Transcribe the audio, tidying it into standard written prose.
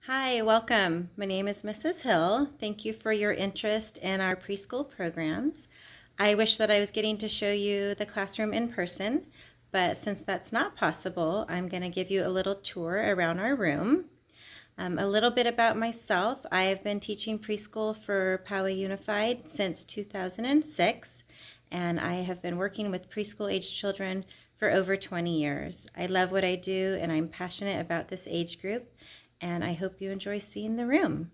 Hi, welcome. My name is Mrs. Hill. Thank you for your interest in our preschool programs. I wish that I was getting to show you the classroom in person, but since that's not possible, I'm going to give you a little tour around our room. A little bit about myself. I have been teaching preschool for Poway Unified since 2006, and I have been working with preschool age children for over 20 years. I love what I do, and I'm passionate about this age group, and I hope you enjoy seeing the room.